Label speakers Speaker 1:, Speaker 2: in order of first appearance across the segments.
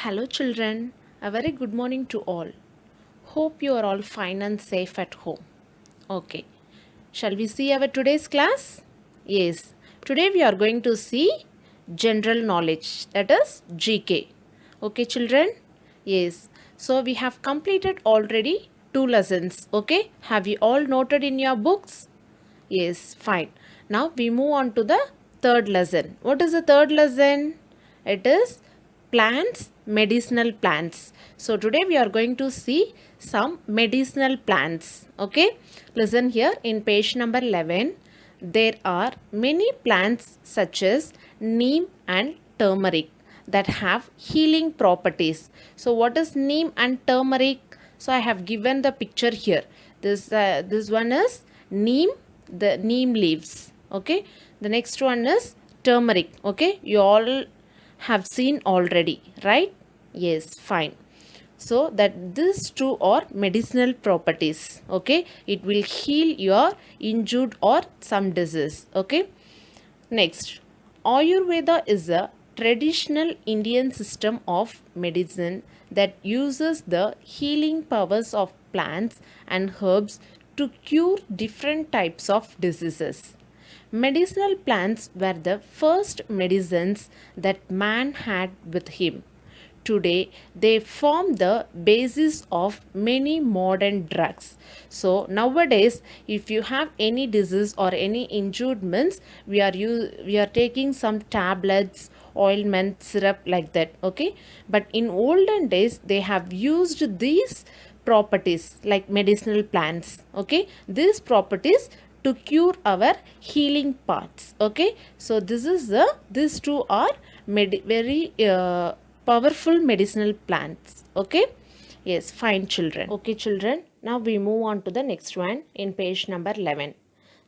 Speaker 1: Hello, children. A very good morning to all. Hope you are all fine and safe at home. Okay. Shall we see our today's class? Yes. Today we are going to see general knowledge, that is GK. Okay, children? Yes. So we have completed already two lessons. Okay. Have you all noted in your books? Yes, fine. Now we move on to the third lesson. What is the third lesson? It is plants, medicinal plants. So today we are going to see some medicinal plants. Okay, listen here in page number 11. There are many plants such as neem and turmeric that have healing properties. So what is neem and turmeric? So I have given the picture here. This one is neem, the neem leaves. Okay, the next one is turmeric. Okay, you all have seen already, right? Yes, fine. So that these two are medicinal properties. Okay, it will heal your injured or some disease. Okay, next, Ayurveda is a traditional Indian system of medicine that uses the healing powers of plants and herbs to cure different types of diseases. Medicinal plants were the first medicines that man had with him. Today, they form the basis of many modern drugs. So nowadays, if you have any disease or any injured means, we are taking some tablets, ointment, syrup like that. Okay, but in olden days, they have used these properties like medicinal plants. Okay, these properties to cure our healing parts. Okay, so these two are very powerful medicinal plants. Okay, yes, fine, children. Okay, children, now we move on to the next one in page number 11.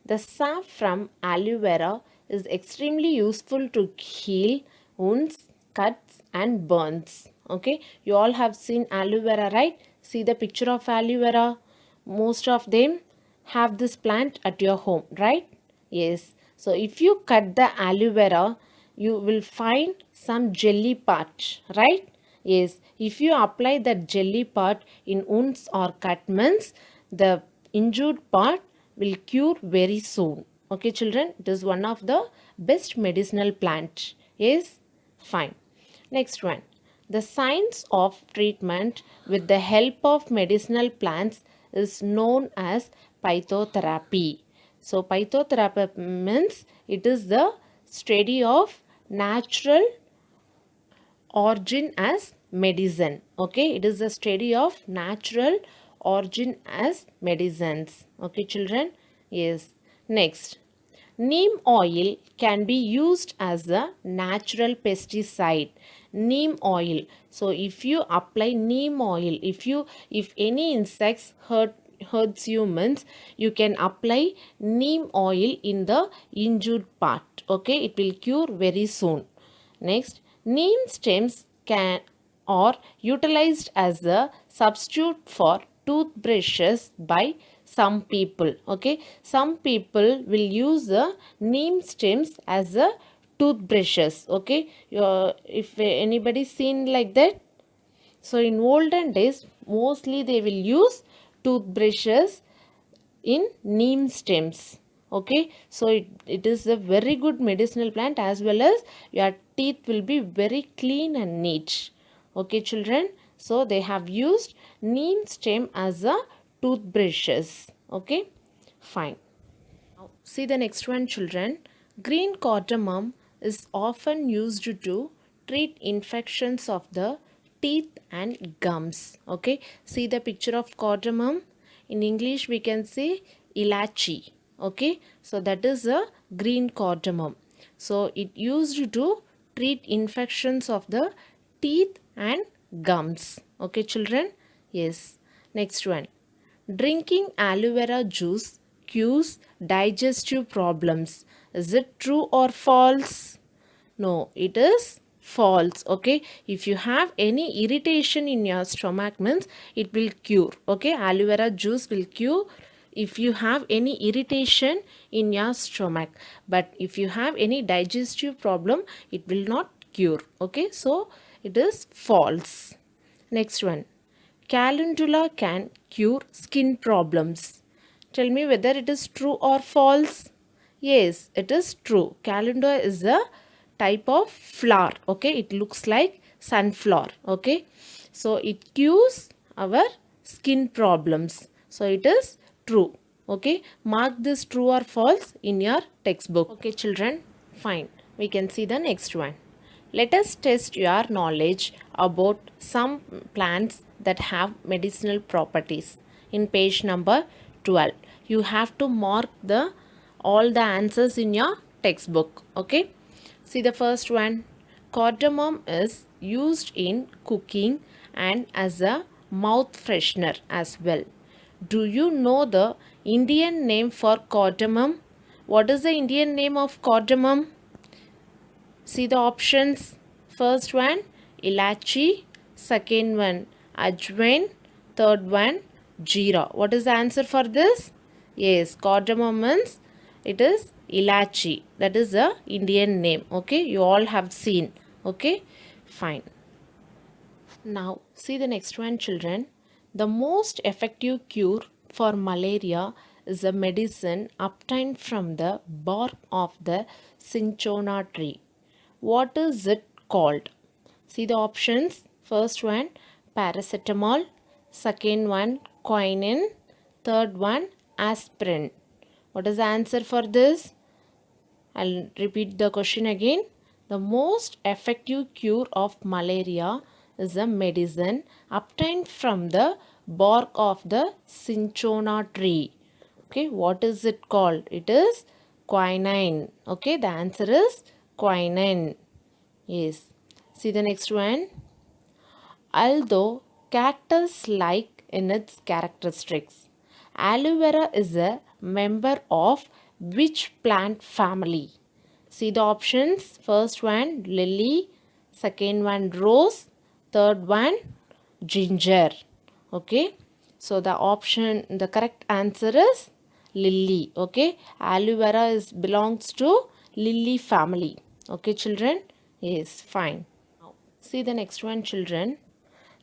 Speaker 1: The sap from aloe vera is extremely useful to heal wounds, cuts and burns. Okay, you all have seen aloe vera, right? See the picture of aloe vera. Most of them have this plant at your home, right? Yes. So if you cut the aloe vera, you will find some jelly part, right? Yes. If you apply that jelly part in wounds or cut means, the injured part will cure very soon. Okay, children, it is one of the best medicinal plant. Yes, fine. Next one. The science of treatment with the help of medicinal plants is known as phytotherapy. So phytotherapy means it is the study of natural origin as medicine. Okay, it is the study of natural origin as medicines. Okay, children. Yes. Next, neem oil can be used as a natural pesticide. Neem oil. So if you apply neem oil, if any insects hurts humans, you can apply neem oil in the injured part. Okay, it will cure very soon. Next, neem stems can are utilized as a substitute for toothbrushes by some people. Okay, some people will use the neem stems as a toothbrushes. Okay, if anybody seen like that, so in olden days mostly they will use toothbrushes in neem stems. Okay, so it is a very good medicinal plant, as well as your teeth will be very clean and neat. Okay, children, so they have used neem stem as a toothbrushes. Okay, fine. Now see the next one, children. Green cardamom is often used to treat infections of the teeth and gums. Okay, see the picture of cardamom. In English we can say ilachi. Okay, so that is a green cardamom. So it used to treat infections of the teeth and gums. Okay, children. Yes. Next one. Drinking aloe vera juice cures digestive problems. Is it true or false? No, it is false. Okay, if you have any irritation in your stomach means it will cure. Okay, aloe vera juice will cure if you have any irritation in your stomach, but if you have any digestive problem, it will not cure. Okay, so It is false. Next one. Calendula can cure skin problems. Tell me whether it is true or false. Yes, it is true. Calendula is a type of flower. Okay, it looks like sunflower. Okay, so it cures our skin problems. So it is true. Okay, mark this true or false in your textbook. Okay, children, fine. We can see the next one. Let us test your knowledge about some plants that have medicinal properties. In page number 12, you have to mark all the answers in your textbook. Okay, see the first one. Cardamom is used in cooking and as a mouth freshener as well. Do you know the Indian name for cardamom? What is the Indian name of cardamom? See the options. First one, ilachi. Second one, ajwain. Third one, jeera. What is the answer for this? Yes, cardamom means it is ilachi. That is the Indian name. Okay, you all have seen. Okay, fine. Now, see the next one, children. The most effective cure for malaria is a medicine obtained from the bark of the cinchona tree. What is it called? See the options. First one, paracetamol. Second one, quinine. Third one, aspirin. What is the answer for this? I'll repeat the question again. The most effective cure of malaria is a medicine obtained from the bark of the cinchona tree. Okay, what is it called? It is quinine. Okay, the answer is quinine. Yes. See the next one. Although cactus-like in its characteristics, aloe vera is a member of which plant family? See the options. First one, lily. Second one, rose. Third one, ginger. Okay. So the correct answer is lily. Okay. Aloe vera belongs to lily family. Okay, children. Yes, fine. Now, see the next one, children.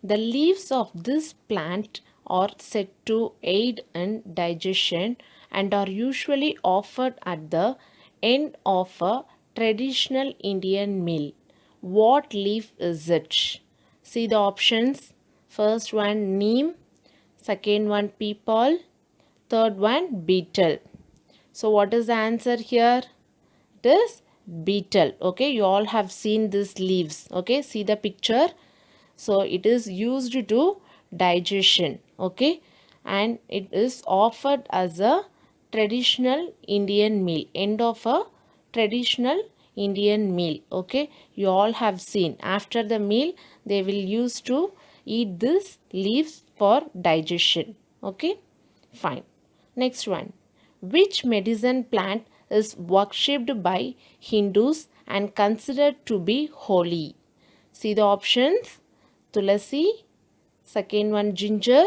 Speaker 1: The leaves of this plant are said to aid in digestion and are usually offered at the end of a traditional Indian meal. What leaf is it? See the options. First one, neem. Second one, peepal. Third one, beetle. So what is the answer here? It is beetle. Okay, you all have seen these leaves. Okay, see the picture. So it is used to digestion. Okay, and it is offered as a traditional Indian meal. End of a traditional Indian meal. Okay, you all have seen. After the meal, they will use to eat this leaves for digestion. Okay, fine. Next one. Which medicine plant is worshipped by Hindus and considered to be holy? See the options. Tulasi. Second one, ginger.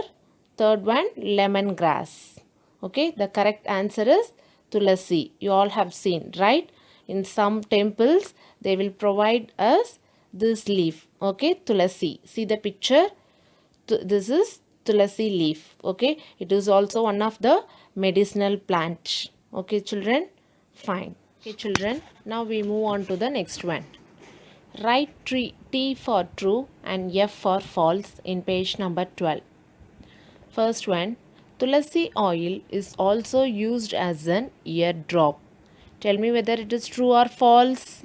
Speaker 1: Third one, lemongrass. Okay, the correct answer is tulasi. You all have seen, right? In some temples, they will provide us this leaf. Okay, tulasi. See the picture. This is tulasi leaf. Okay, it is also one of the medicinal plants. Okay, children, fine. Okay, children, now we move on to the next one. Write T for true and F for false in page number 12. First one, tulasi oil is also used as an ear drop. Tell me whether it is true or false.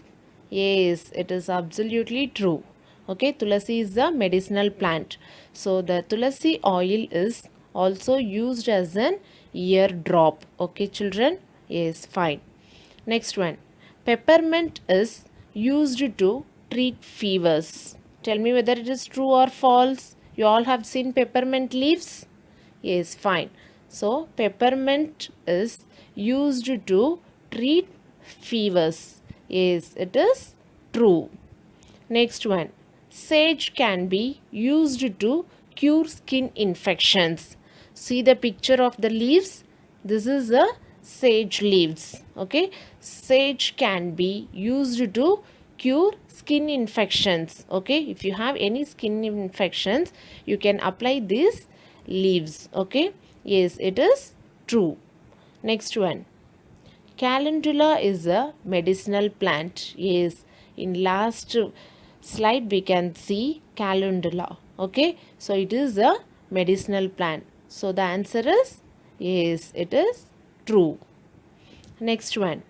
Speaker 1: Yes, it is absolutely true. Okay, tulasi is a medicinal plant. So the tulasi oil is also used as an ear drop. Okay, children? Yes, fine. Next one. Peppermint is used to treat fevers. Tell me whether it is true or false. You all have seen peppermint leaves? Yes, fine. So, peppermint is used to treat fevers. Yes, it is true. Next one. Sage can be used to cure skin infections. See the picture of the leaves? This is a sage leaves. Okay. Sage can be used to cure skin infections. Okay, if you have any skin infections, you can apply these leaves. Okay, yes, it is true. Next one, calendula is a medicinal plant. Yes, in last slide we can see calendula. Okay, so it is a medicinal plant. So the answer is yes, it is true. Next one,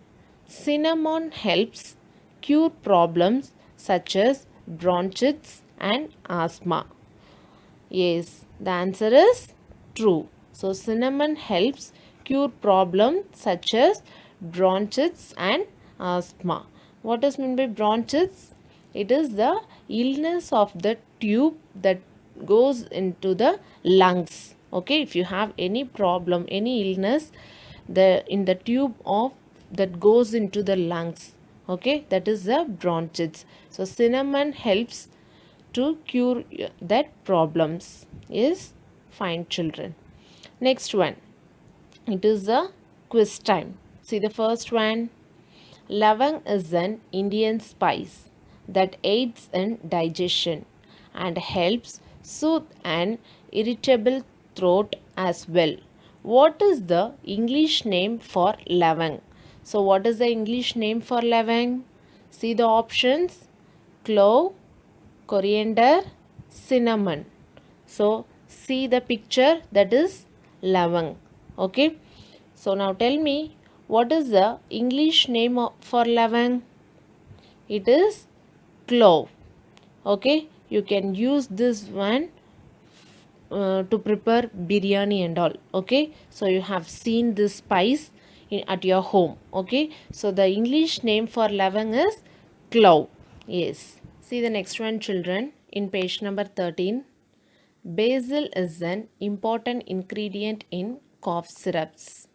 Speaker 1: cinnamon helps cure problems such as bronchitis and asthma. Yes, the answer is true. So cinnamon helps cure problems such as bronchitis and asthma. What does mean by bronchitis? It is the illness of the tube that goes into the lungs. Okay, if you have any problem, any illness, in the tube of that goes into the lungs. Okay, that is the bronchitis. So cinnamon helps to cure that problems. Is fine, children. Next one, it is the quiz time. See the first one. Lavang is an Indian spice that aids in digestion and helps soothe an irritable throat as well. What is the English name for lavang? So what is the English name for lavang? See the options: clove, coriander, cinnamon. So see the picture, that is lavang. Okay. So now tell me, what is the English name for lavang? It is clove. Okay. You can use this one to prepare biryani and all. Okay. So you have seen this spice at your home. Okay. So the English name for lavang is clove. Yes. See the next one, children, in page number 13. Basil is an important ingredient in cough syrups.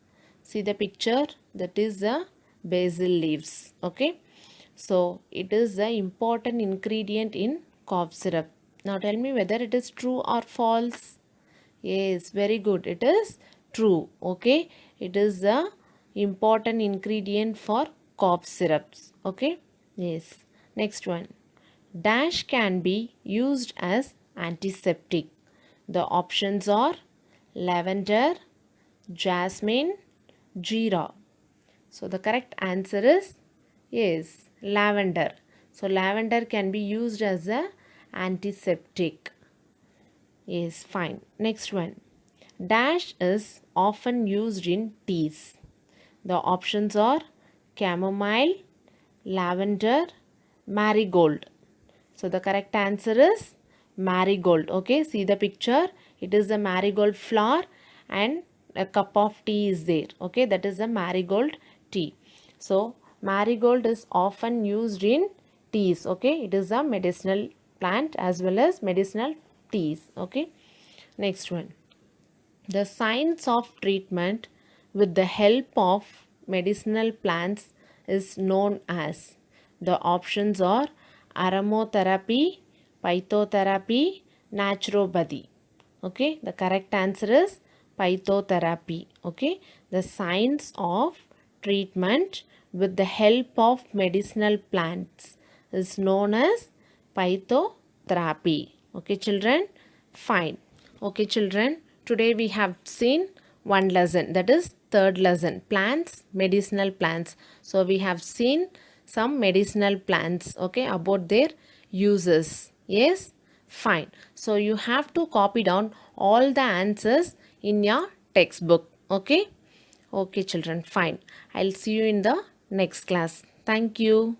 Speaker 1: See the picture, that is the basil leaves. Okay. So it is the important ingredient in cough syrup. Now tell me whether it is true or false. Yes, very good. It is true. Okay. It is the important ingredient for cough syrups. Okay. Yes. Next one. Dash can be used as antiseptic. The options are lavender, jasmine, jeera. So the correct answer is yes, lavender. So lavender can be used as a antiseptic. Yes, fine. Next one. Dash is often used in teas. The options are chamomile, lavender, marigold. So the correct answer is marigold. Okay, see the picture. It is a marigold flower and a cup of tea is there. Okay, that is a marigold tea. So marigold is often used in teas. Okay, it is a medicinal plant as well as medicinal teas. Okay, next one. The science of treatment with the help of medicinal plants is known as. The options are aromatherapy, phytotherapy, naturopathy. Okay, the correct answer is phytotherapy. Okay, the science of treatment with the help of medicinal plants is known as phytotherapy. Okay, children, fine. Okay, children, today we have seen one lesson, that is third lesson, plants, medicinal plants. So we have seen some medicinal plants, okay, about their uses. Yes, fine. So you have to copy down all the answers in your textbook. Okay. Okay, children, fine. I'll see you in the next class. Thank you.